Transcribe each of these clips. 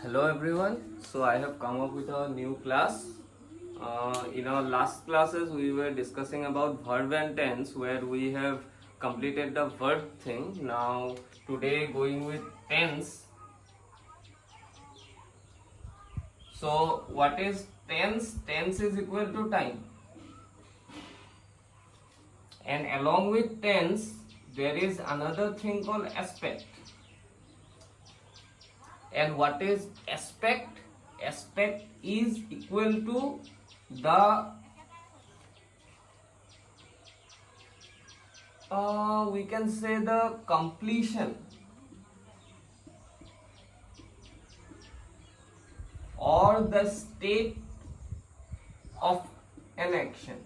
Hello everyone. So I have come up with a new class. In our last classes we were discussing about verb and tense where we have completed the verb thing. Now today going with tense. So what is tense? Tense is equal to time. And along with tense there is another thing called aspect. And what is aspect? Aspect is equal to the we can say the completion or the state of an action.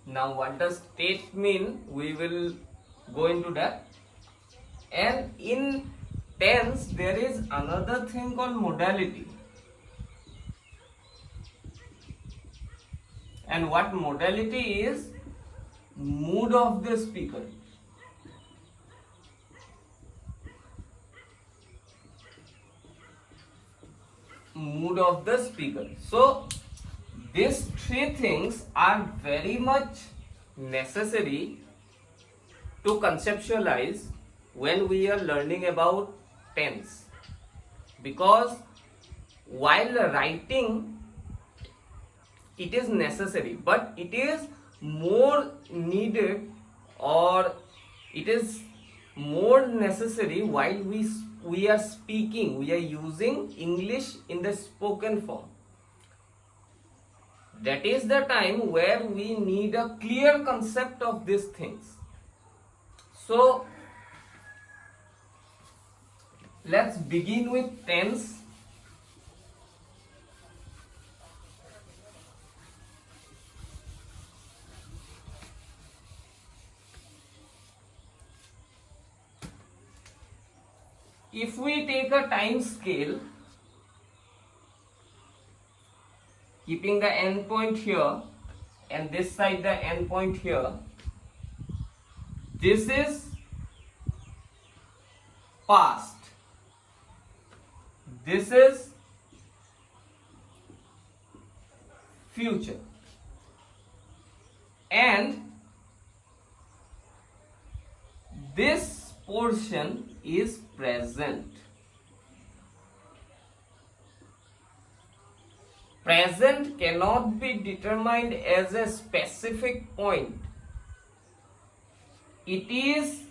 Now what does state mean? We will go into that. And in tense there is another thing called modality. And what modality is? Mood of the speaker. Mood of the speaker. So these three things are very much necessary to conceptualize when we are learning about tense, because while writing it is necessary, but it is more needed or it is more necessary while we are speaking, we are using English in the spoken form. That is the time where we need a clear concept of these things. So let's begin with tense. If we take a time scale, keeping the end point here and this side the end point here, this is past. This is future, and this portion is present. Present cannot be determined as a specific point. It is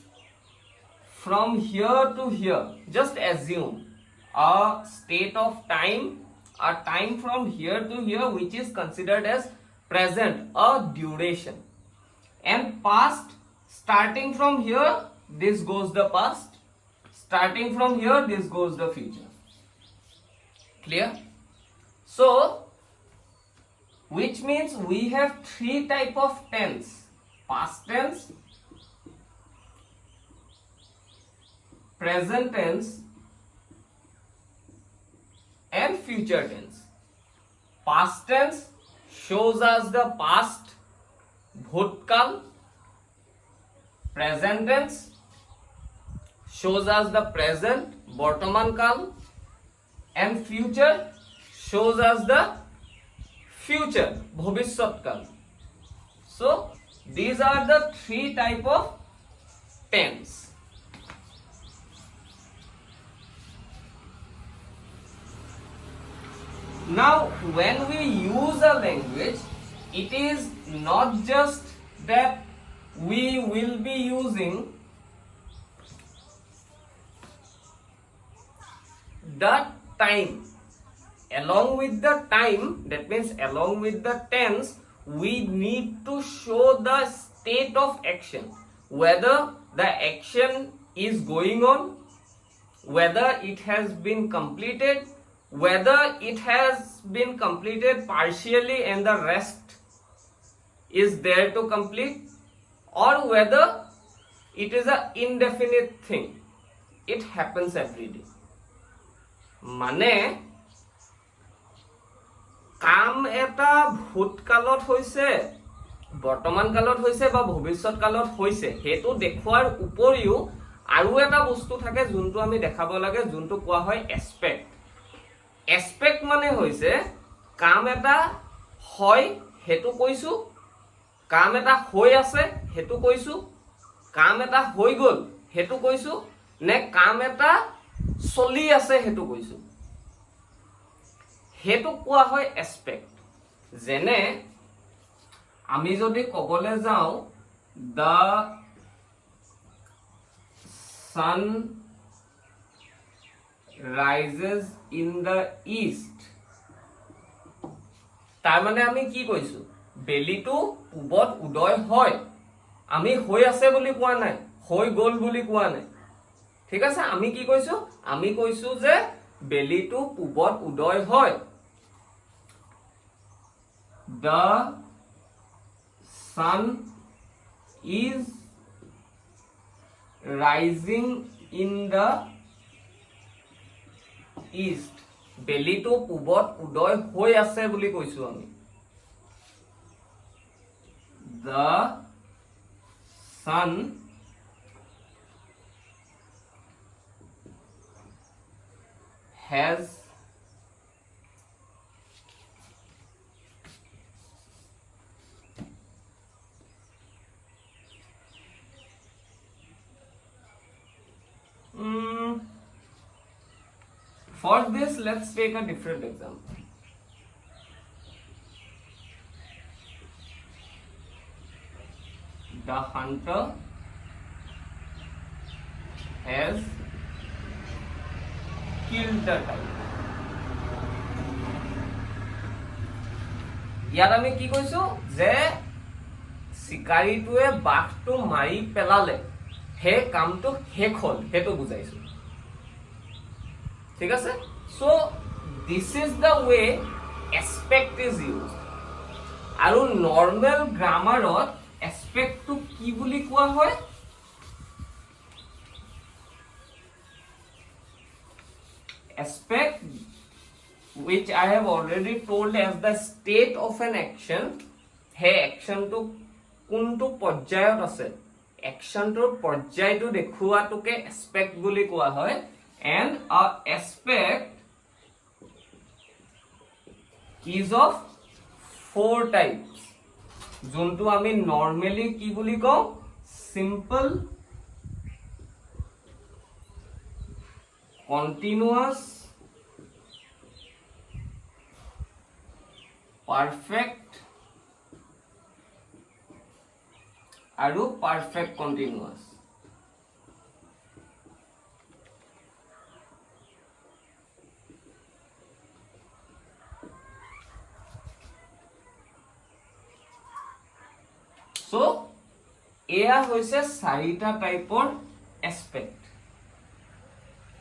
from here to here. Just assume a state of time, a time from here to here, which is considered as present, a duration. And past, starting from here, this goes the past. Starting from here, this goes the future. Clear? So, which means we have three types of tense: past tense, present tense, and future tense. Past tense shows us the past, bhutkal. Present tense shows us the present, bartaman kal. And future shows us the future, bhavishyat kal. So these are the three types of tense. Now, when we use a language, it is not just that we will be using the time. Along with the time, that means along with the tense, we need to show the state of action. Whether the action is going on, whether it has been completed, whether it has been completed partially and the rest is there to complete, or whether it is an indefinite thing. It happens every day. Mane কাম এটা ভূতকালত হৈছে, বৰ্তমান কালত হৈছে বা ভৱিষ্যৎ কালত হৈছে, হেতু দেখুৱাৰ উপৰিও আৰু এটা বস্তু থাকে যোনটো আমি দেখাব লাগে, যোনটো কোৱা হয় এস্পেক্ট। এস্পেক্ট মানে হৈছে কাম এটা হয় হেতু কৈছো, কাম এটা হৈ আছে হেতু কৈছো, কাম এটা হৈ গল হেতু কৈছো, নে কাম এটা চলি আছে হেতু কৈছো, হেতু কোৱা হয় এস্পেক্ট। যেনে আমি যদি কবলৈ যাও the sun rises in the east, তাৰ মানে আমি কি কৈছো, বেলিটো পূবত উদয় হয়। আমি হৈ আছে বুলি কোৱা নাই, হৈ গল বুলি কোৱা নাই, ঠিক আছে। আমি কি কৈছো, আমি কৈছো যে বেলিটো পূবত উদয় হয়। The sun is rising in the east, বেলিটো পূবত উদয় হৈ আছে বুলি কৈছো আমি। The sun has for this, let's take a different example. The hunter has killed the tiger. ইয়াত আমি কি কৈছো যে চিকাৰীটোৱে বাঘটো মাৰি পেলালে, হে কামটো শেষ হল, হেতু বুজাইছো, ঠিক আছে। So this is the way aspect is use. আৰু নৰ্মেল গ্ৰামাৰত এস্পেক্টটো কি বুলি কোৱা হয়, aspect which I have already told as the state of an action, he action to কোনটো পৰ্যায়ত আছে, একশনটোৰ পৰ্যায়টো দেখুৱাটোকে aspect বুলি কোৱা হয়। and a aspect is of 4 types, যোনটো আমি নৰ্মেলি কি বুলি কওঁ, simple, continuous, perfect আৰু perfect continuous। সো এয়া হৈছে 4টা টাইপৰ এস্পেক্ট,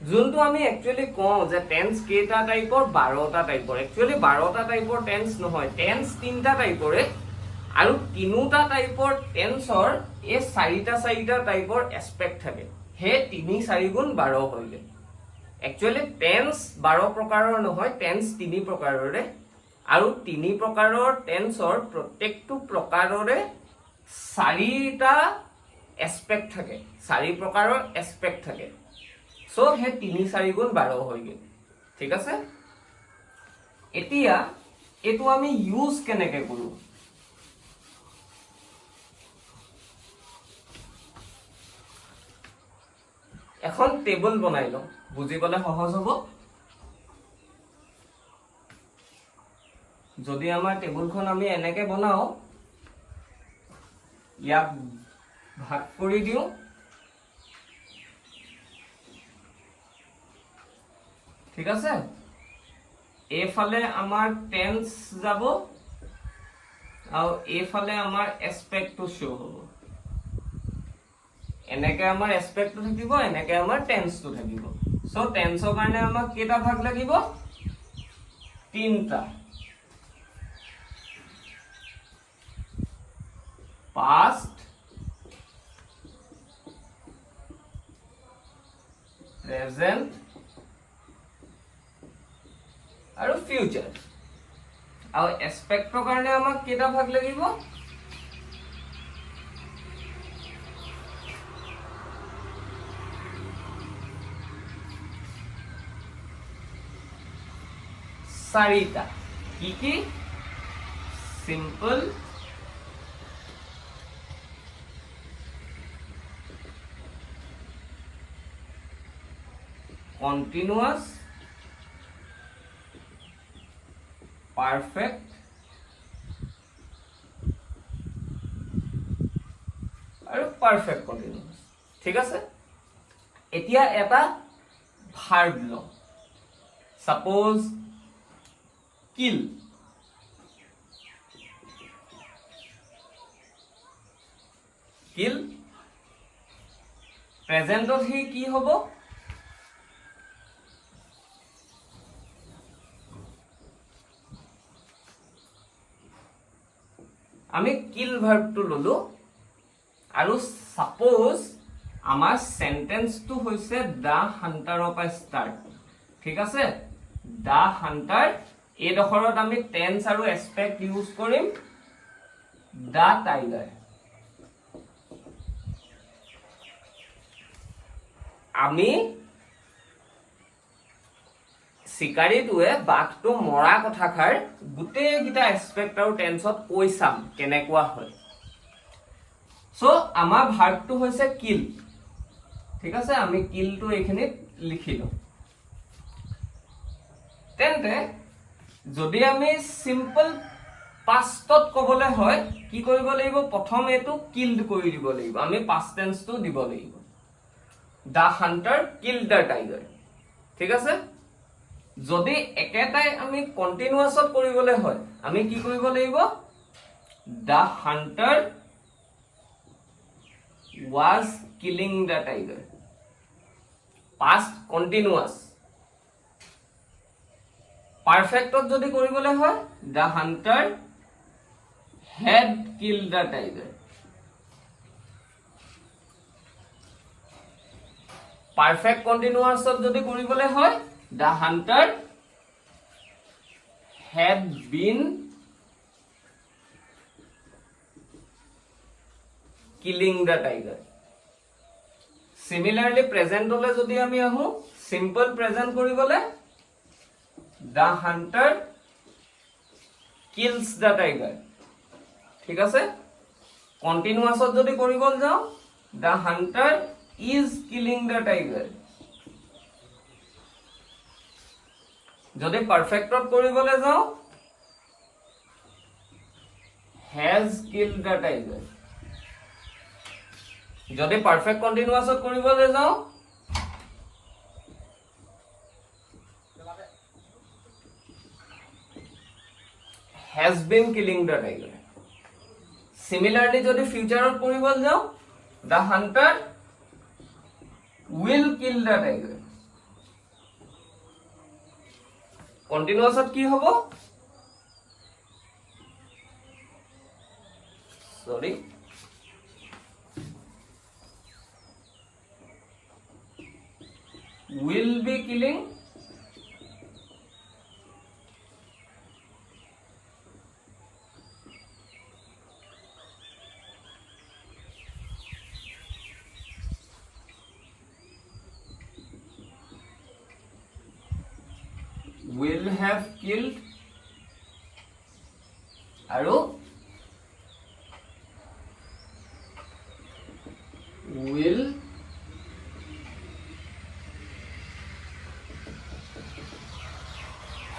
যোনটো আমি একচুয়ালি কওঁ যে টেন্স কেইটা টাইপৰ, 12টা টাইপৰ। একচুয়ালি 12টা টাইপৰ টেন্স নহয়, টেন্স 3টা টাইপৰে, আৰু 3টা টাইপৰ টেন্সৰ এই 4টা টাইপৰ এস্পেক্ট থাকে, হে 3 4 গুণ 12 হয়গে। একচুয়ালি টেন্স 12 প্ৰকাৰৰ নহয়, টেন্স 3 প্ৰকাৰৰে, আৰু 3 প্ৰকাৰৰ টেন্সৰ প্ৰত্যেকটো প্ৰকাৰৰে 4টা এস্পেক্ট থাকে, 4 প্ৰকাৰৰ এস্পেক্ট থাকে। সো হে 3 4 গুণ 12 হয়গে, ঠিক আছে। এতিয়া এটো আমি ইউজ কেনেকে কৰো, এখন টেবল বনাই লওঁ, বুজিবলে সহজ হ'ব। যদি আমাৰ টেবুলখন আমি এনেকে বনাও, ইয়াক ভাগ কৰি দিওঁ, ঠিক আছে। এইফালে আমাৰ টেন্স যাব আৰু এইফালে আমাৰ এস্পেক্টটো শো হ'ব। এনেকে আমাৰ এস্পেক্টটো থাকিব, এনেকে আমাৰ টেন্সটো থাকিব। সো টেন্সৰ কাৰণে আমাক কেইটা ভাগ লাগিব, 3টা। past, present আৰু ফিউচাৰ। আৰু এস্পেক্টৰ কাৰণে আমাক কেইটা ভাগ লাগিব, চাৰিটা কি কি simple continuous perfect আৰু perfect continuous ঠিক আছে এতিয়া এটা verb ল suppose kill প্ৰেজেন্টত হি কি হ'ব আমি কিল ভার্বটো ললো আৰু সাপোজ আমাৰ সেন্টেন্সটো হৈছে দা হান্টাৰৰ পৰা স্টাৰ্ট ঠিক আছে দা হান্টাৰ এই দখৰত আমি টেন্স আৰু এসপেক্ট ইউজ কৰিম দা টাইগাৰ আমি শিকাৰীটোৱে বাঘটো মৰা কথাখাৰ গুটেই গিটা এসপেক্ট আৰু টেন্সত কৈ চাম কেনেকুৱা হয় সো আমাৰ ভাৰ্বটো হৈছে কিল ঠিক আছে আমি কিলটো এইখিনিত লিখিলো তেন্তে যদি আমি সিম্পল পাষ্টত কবলে হয় কি কৰিব লাগিব প্ৰথম এটো কিলড কৰি দিব লাগিব আমি পাষ্ট টেন্সটো দিব লাগিব the Hunter killed the tiger ঠিক আছে যদি একেটাই আমি কন্টিনিউয়াসত কৰিবলে হয় আমি কি কৰিব লাগিব the hunter was killing the tiger past continuous perfectত যদি কৰিবলে হয় the hunter had killed the tiger perfect continuousত যদি কৰিবলে হয় the hunter had been killing the tiger similarly present hole jodi ami ahu simple present koribole the hunter kills the tiger ঠিক আছে continuous jodi koribol jao the hunter is killing the tiger jodi perfect koribole jao has killed the tiger যদি perfect কন্টিনিউয়াসত কৰিবলে যাও has been killing the tiger similarly যদি ফিউচারত কৰিবল যাও the hunter will kill the tiger কন্টিনিউয়াসত কি হ'ব sorry will be killing will have killed আৰু will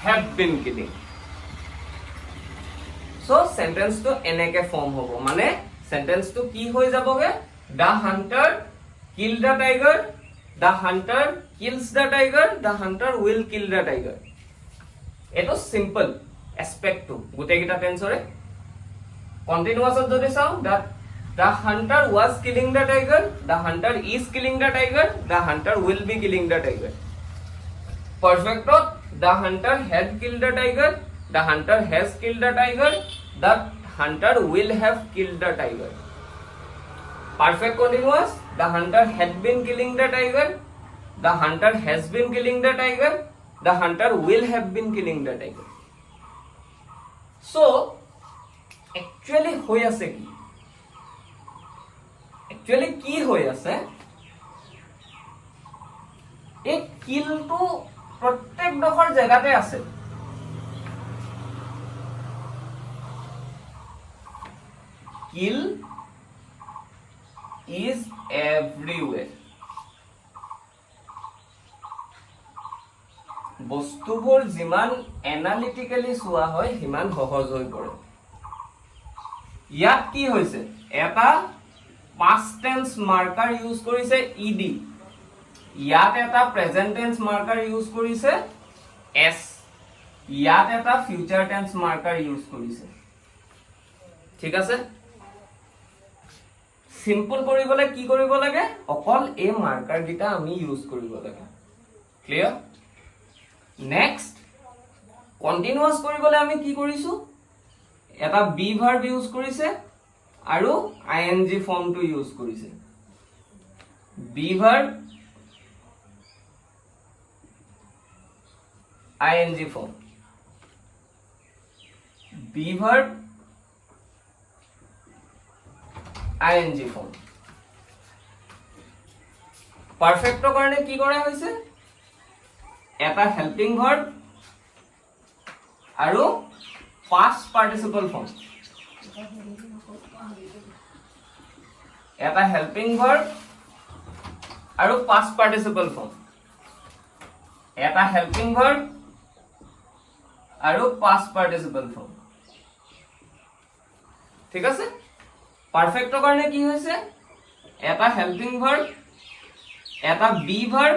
have been killing so sentence to enake form hobo mane sentence to ki hoy jaboge the hunter killed the tiger the hunter kills the tiger the hunter will kill the tiger eto simple aspect to gote gita tense ore continuous jodi sao that the hunter was killing the tiger the hunter is killing the tiger the hunter will be killing the tiger perfect the hunter had killed the tiger the hunter has killed the tiger the hunter will have killed the tiger perfect continuous the hunter had been killing the tiger the hunter has been killing the tiger the hunter will have been killing the tiger so actually hoy ase ki actually ki hoy ase এই কিল to प्रत्येक डखर जगाते আছে kill is everywhere. বস্তুবোৰ যিমান এনালিটিক্যালি চোৱা হয় সিমান সহজ হৈ পৰে। ইয়াত কি হৈছে, এটা past tense marker ইউজ কৰিছে ed, ইয়াত এটা present tense marker ইউজ কৰিছে s, ইয়াত এটা future tense marker ইউজ কৰিছে। ঠিক আছে, সিম্পল কৰিবলৈ কি কৰিব লাগে, অকল এই মাৰ্কাৰ গিটা আমি ইউজ কৰিব লাগে। ক্লিয়াৰ? নেক্সট, কন্টিনিউয়াস কৰিবলৈ আমি কি কৰিছো, এটা বি ভাৰ্ব ইউজ কৰিছে আৰু আইএনজি ফৰ্মটো ইউজ কৰিছে। Be verb ING form, be verb ING form. পারফেক্টৰ কাৰণে কি কৰা হৈছে, এটা হেল্পিং ভাৰ্ব আৰু past participle form, এটা হেল্পিং ভাৰ্ব আৰু past participle form, এটা হেল্পিং ভাৰ্ব আৰু past participle form। ঠিক আছে, পারফেক্টৰ কাৰণে কি হৈছে, এটা হেল্পিং ভাৰ্ব, এটা বি ভাৰ্ব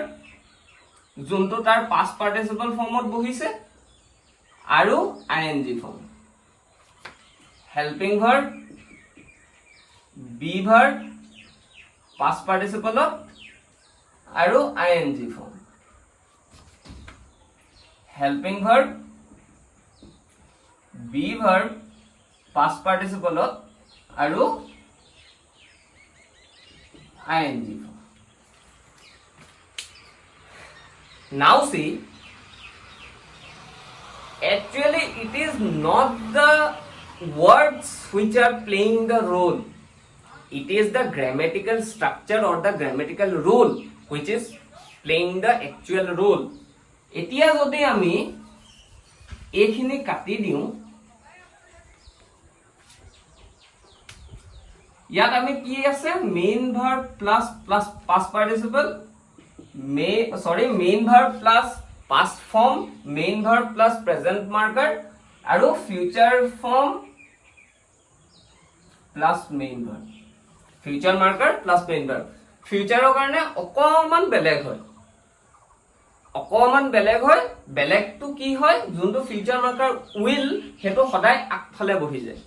যোনটো তাৰ past participle ফৰ্মত বহিছে আৰু ING form. Helping verb, be verb past participle আৰু ING form. Helping verb, be verb past participle আৰু ING form. Now see, actually it is not the words which are playing the role, it is the grammatical structure or the grammatical rule which is playing the actual role. এতিয়া যদি আমি এইখিনি কাটি দিওঁ, ইয়াত আমি কি আছে, main verb plus past participle, main verb plus past form, main verb plus present marker আৰু future form plus main verb, future marker plus main verb. ফিউচাৰৰ কাৰণে অকমান বেলেগ হয়, অকমান বেলেগ হয়। বেলেগটো কি হয়, যোনটো ফিউচাৰ মাৰ্কাৰ উইল হেতু সদায় আগফালে বহি যায়।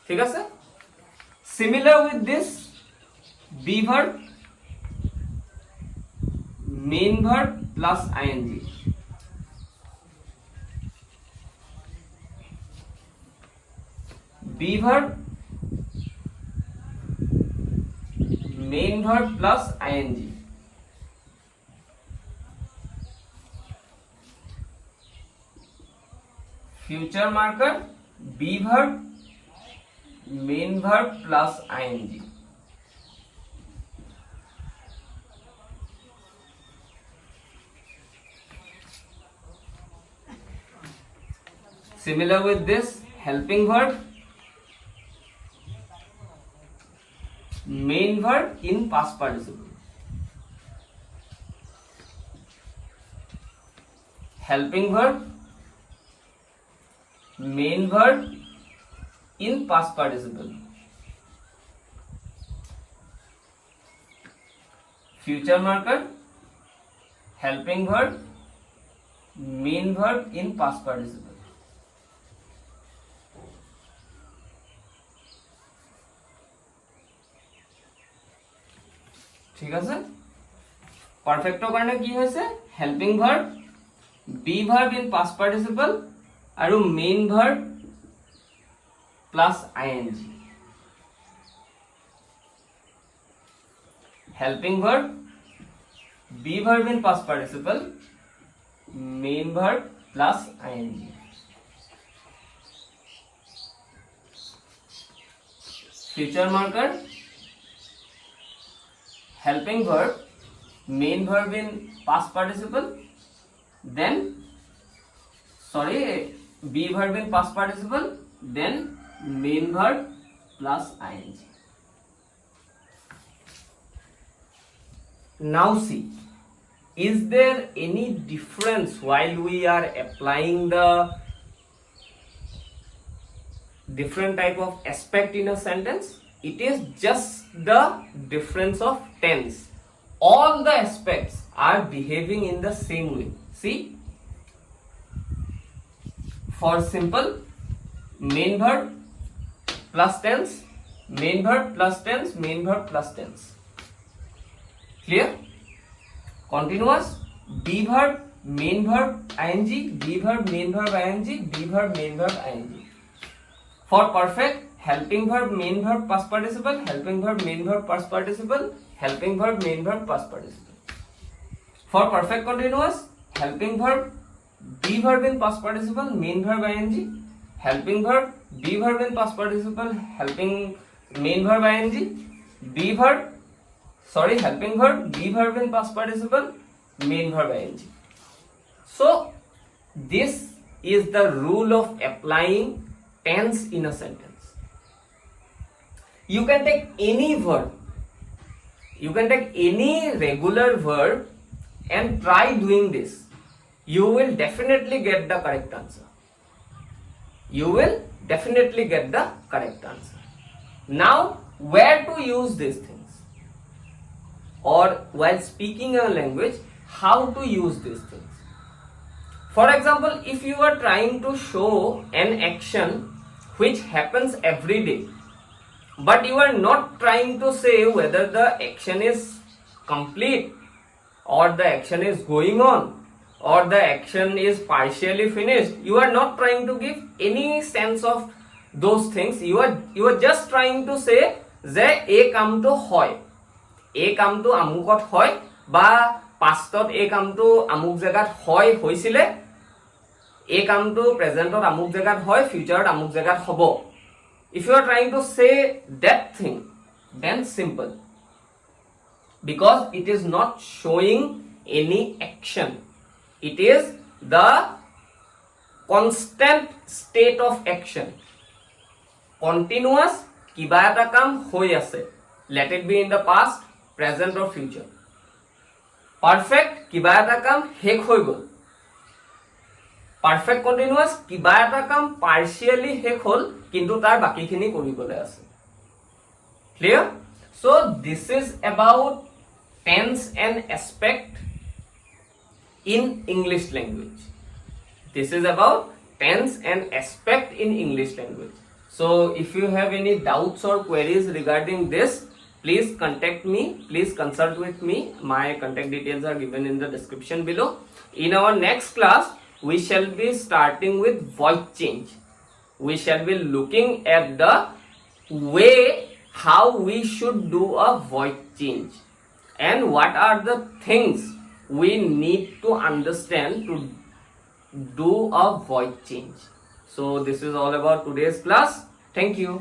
ঠিক আছে, similar with this, be verb, main verb plus ing, be verb, main verb plus ing, future marker, be verb, main verb plus ing। Similar with this, helping verb, main verb in past participle, helping verb, main verb in past participle, future marker, helping verb, main verb in past participle। ঠিক আছে, পারফেক্টৰ কাৰণে কি হৈছে, helping verb, be verb in past participle আৰু main verb plus ING. Helping verb, be verb in past participle, main verb plus ING. Future marker, helping verb, main verb in past participle, then be verb in past participle, then main verb plus ing. Now see, is there any difference while we are applying the different type of aspect in a sentence? It is just the difference of tense. All the aspects are behaving in the same way. See, for simple, main verb plus tense, main verb plus tense, main verb plus tense. Clear? Continuous, be verb, main verb, ing, be verb, main verb, ing, be verb, main verb, ing. For perfect, helping verb, main verb, past participle, helping verb, main verb, past participle, helping verb, main verb, past participle. For perfect continuous, helping verb, be verb in past participle, main verb, ing, helping verb, be verb in past participle, helping main verb, ing, be verb, helping verb, be verb in past participle, main verb, ing. So this is the rule of applying tense in a sentence. You can take any verb, you can take any regular verb and try doing this. You will definitely get the correct answer. You will definitely get the correct answer. Now, where to use these things? Or while speaking a language, how to use these things? For example, if you are trying to show an action which happens every day, but you are not trying to say whether the action is complete or the action is going on or the action is partially finished, you are not trying to give any sense of those things. You are just trying to say যে এই কামটো হয়, এই কামটো আমুকত হয় বা পাষ্টত এই কামটো আমুক জায়গাত হয় হৈছিলে, এই কামটো প্ৰেজেন্টত আমুক জায়গাত হয়, ফিউচাৰত আমুক জায়গাত হ'ব. If you are trying to say that thing, then simple, because it is not showing any action. It is the constant state of action. Continuous, কিবা এটা কাম হৈ আছে, let it be in the past, present or future. Perfect, কিবা এটা কাম শেষ হৈ গ'ল. Perfect continuous, কিবা এটা কাম partially শেষ হ'ল কিন্তু তাৰ বাকিখিনি কৰিবলৈ আছে. Clear? So this is about tense and aspect in English language. This is about tense and aspect in English language. So if you have any doubts or queries regarding this, please contact me, please consult with me. My contact details are given in the description below. In our next class, we shall be starting with voice change. We shall be looking at the way how we should do a voice change and what are the things we need to understand to do a voice change. So this is all about today's class. Thank you.